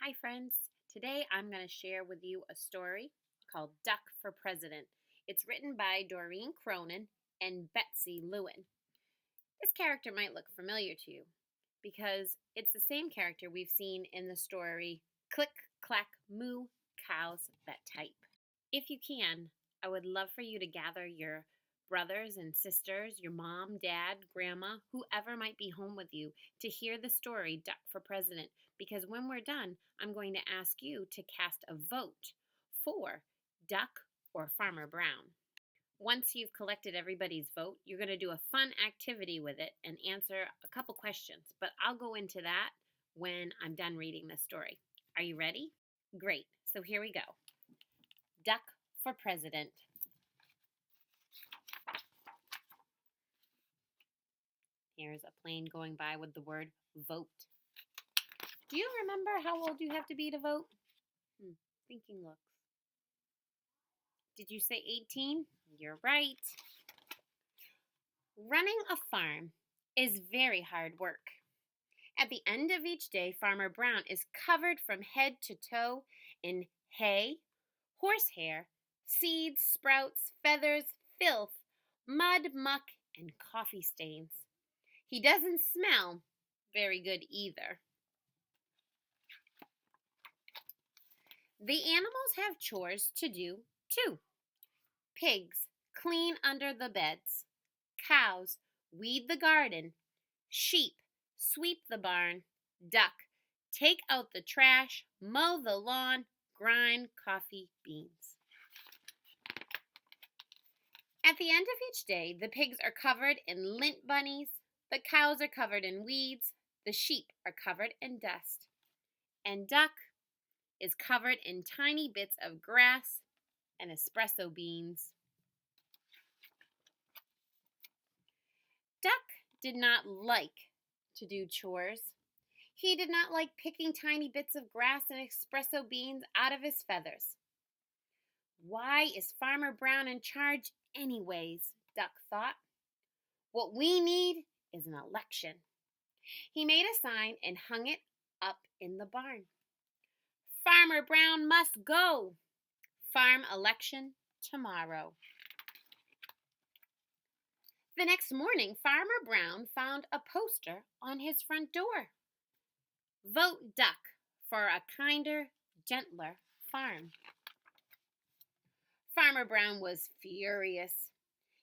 Hi, friends. Today I'm going to share with you a story called Duck for President. It's written by Doreen Cronin and Betsy Lewin. This character might look familiar to you because it's the same character we've seen in the story Click, Clack, Moo, Cows That Type. If you can, I would love for you to gather your brothers and sisters, your mom, dad, grandma, whoever might be home with you to hear the story Duck for President, because when we're done, I'm going to ask you to cast a vote for Duck or Farmer Brown. Once you've collected everybody's vote, you're going to do a fun activity with it and answer a couple questions, but I'll go into that when I'm done reading the story. Are you ready? Great. So here we go. Duck for President. Here's a plane going by with the word vote. Do you remember how old you have to be to vote? Thinking looks. Did you say 18? You're right. Running a farm is very hard work. At the end of each day, Farmer Brown is covered from head to toe in hay, horsehair, seeds, sprouts, feathers, filth, mud, muck, and coffee stains. He doesn't smell very good either. The animals have chores to do too. Pigs clean under the beds. Cows weed the garden. Sheep sweep the barn. Duck take out the trash, mow the lawn, grind coffee beans. At the end of each day, the pigs are covered in lint bunnies, the cows are covered in weeds, the sheep are covered in dust, and Duck is covered in tiny bits of grass and espresso beans. Duck did not like to do chores. He did not like picking tiny bits of grass and espresso beans out of his feathers. Why is Farmer Brown in charge anyways? Duck thought. What we need is an election. He made a sign and hung it up in the barn. Farmer Brown must go. Farm election tomorrow. The next morning, Farmer Brown found a poster on his front door. Vote Duck for a kinder, gentler farm. Farmer Brown was furious.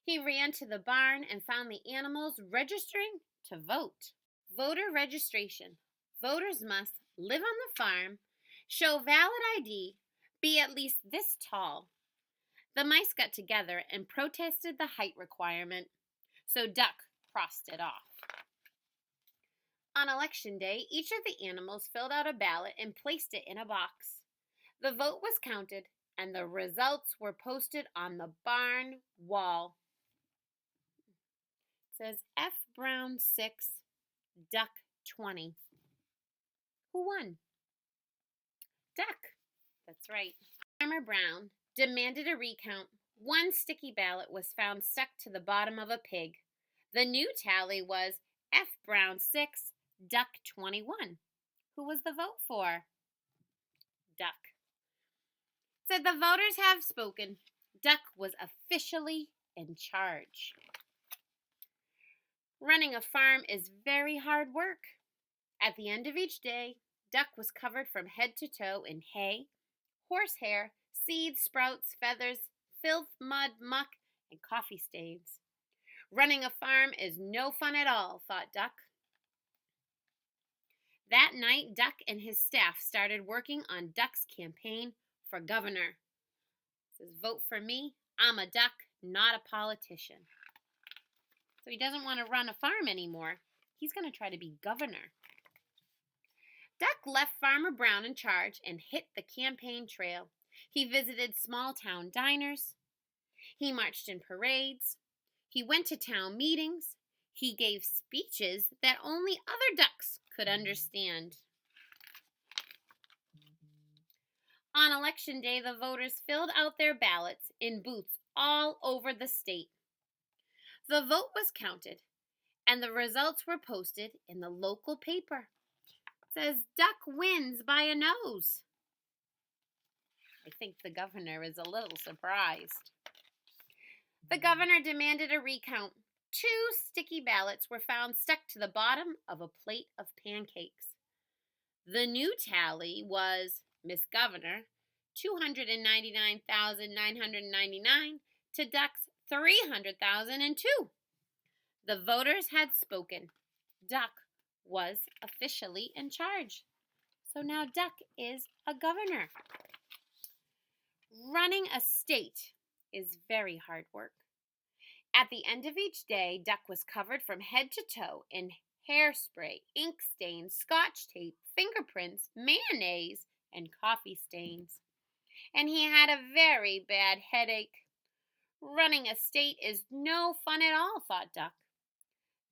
He ran to the barn and found the animals registering to vote. Voter registration. Voters must live on the farm, show valid ID, be at least this tall. The mice got together and protested the height requirement, so Duck crossed it off. On election day, each of the animals filled out a ballot and placed it in a box. The vote was counted, and the results were posted on the barn wall. It says F. Brown 6, Duck 20. Who won? Duck. That's right. Farmer Brown demanded a recount. One sticky ballot was found stuck to the bottom of a pig. The new tally was F. Brown 6, Duck 21. Who was the vote for? Duck. Said the voters have spoken. Duck was officially in charge. Running a farm is very hard work. At the end of each day, Duck was covered from head to toe in hay, horsehair, seeds, sprouts, feathers, filth, mud, muck, and coffee stains. Running a farm is no fun at all, thought Duck. That night, Duck and his staff started working on Duck's campaign for governor. It says, vote for me. I'm a duck, not a politician. So he doesn't want to run a farm anymore. He's going to try to be governor. Duck left Farmer Brown in charge and hit the campaign trail. He visited small town diners. He marched in parades. He went to town meetings. He gave speeches that only other ducks could understand. On election day, the voters filled out their ballots in booths all over the state. The vote was counted, and the results were posted in the local paper. It says duck wins by a nose. I think the governor is a little surprised. The governor demanded a recount. 2 sticky ballots were found stuck to the bottom of a plate of pancakes. The new tally was Miss Governor, 299,999 to Duck's 300,002. The voters had spoken. Duck was officially in charge. So now Duck is a governor. Running a state is very hard work. At the end of each day, Duck was covered from head to toe in hairspray, ink stains, scotch tape, fingerprints, mayonnaise, and coffee stains. And he had a very bad headache. Running a state is no fun at all, thought Duck.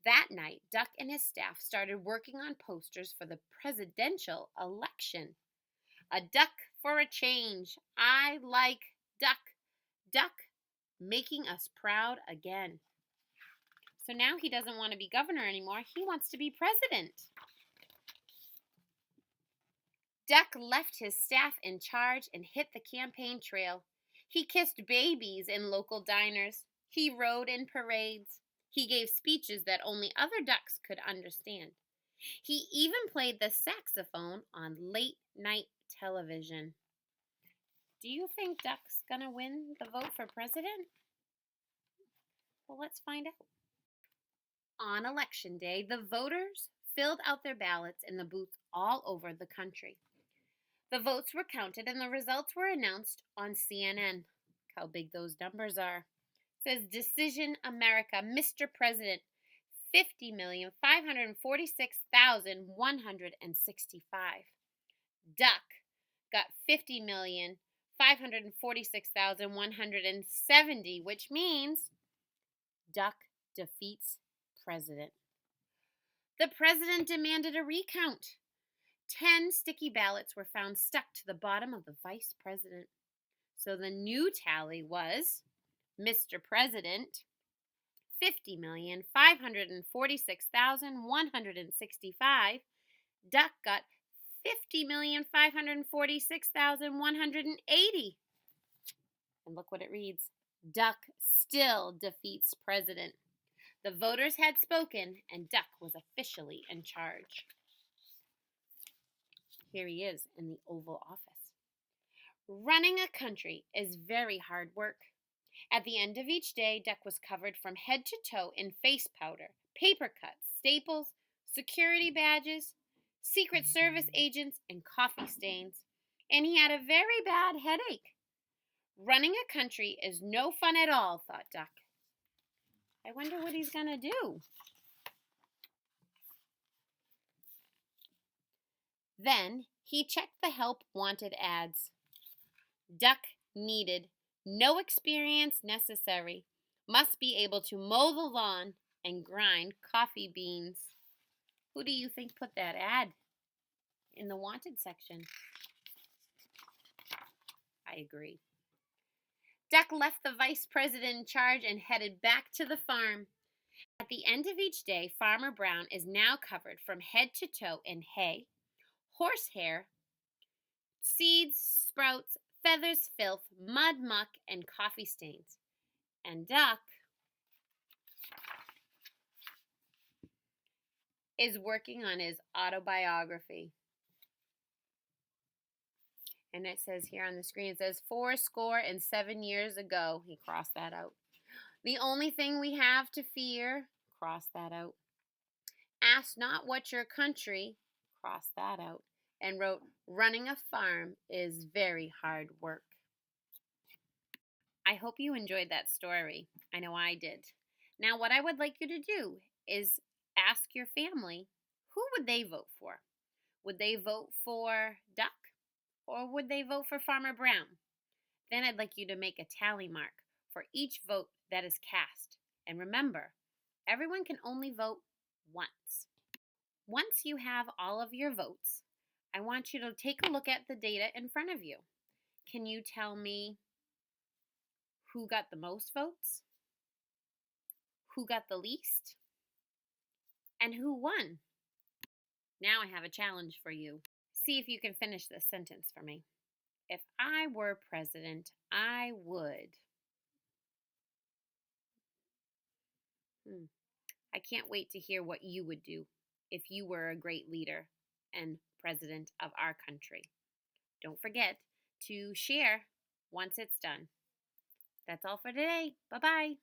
That night, Duck and his staff started working on posters for the presidential election. A duck for a change. I like duck. Duck making us proud again. So now he doesn't want to be governor anymore. He wants to be president. Duck left his staff in charge and hit the campaign trail. He kissed babies in local diners. He rode in parades. He gave speeches that only other ducks could understand. He even played the saxophone on late night television. Do you think Duck's going to win the vote for president? Well, let's find out. On election day, the voters filled out their ballots in the booths all over the country. The votes were counted and the results were announced on CNN. Look how big those numbers are. It says, Decision America, Mr. President, 50,546,165. Duck got 50,546,170, which means Duck defeats president. The president demanded a recount. 10 sticky ballots were found stuck to the bottom of the vice president. So the new tally was Mr. President, 50,546,165. Duck got 50,546,180. And look what it reads. Duck still defeats president. The voters had spoken, and Duck was officially in charge. Here he is in the Oval Office. Running a country is very hard work. At the end of each day, Duck was covered from head to toe in face powder, paper cuts, staples, security badges, Secret Service agents, and coffee stains. And he had a very bad headache. Running a country is no fun at all, thought Duck. I wonder what he's going to do. Then he checked the help wanted ads. Duck needed, no experience necessary, must be able to mow the lawn and grind coffee beans. Who do you think put that ad in the wanted section? I agree. Duck left the vice president in charge and headed back to the farm. At the end of each day, Farmer Brown is now covered from head to toe in hay, horsehair, seeds, sprouts, feathers, filth, mud, muck, and coffee stains. And Duck is working on his autobiography. And it says here on the screen, it says 77 years ago. He crossed that out. The only thing we have to fear, cross that out. Ask not what your country, cross that out. And wrote, running a farm is very hard work. I hope you enjoyed that story. I know I did. Now what I would like you to do is ask your family, who would they vote for? Would they vote for Duck? Or would they vote for Farmer Brown? Then I'd like you to make a tally mark for each vote that is cast. And remember, everyone can only vote once. Once you have all of your votes, I want you to take a look at the data in front of you. Can you tell me who got the most votes? Who got the least? And who won? Now I have a challenge for you. See if you can finish this sentence for me. If I were president, I would. I can't wait to hear what you would do if you were a great leader and president of our country. Don't forget to share once it's done. That's all for today. Bye bye.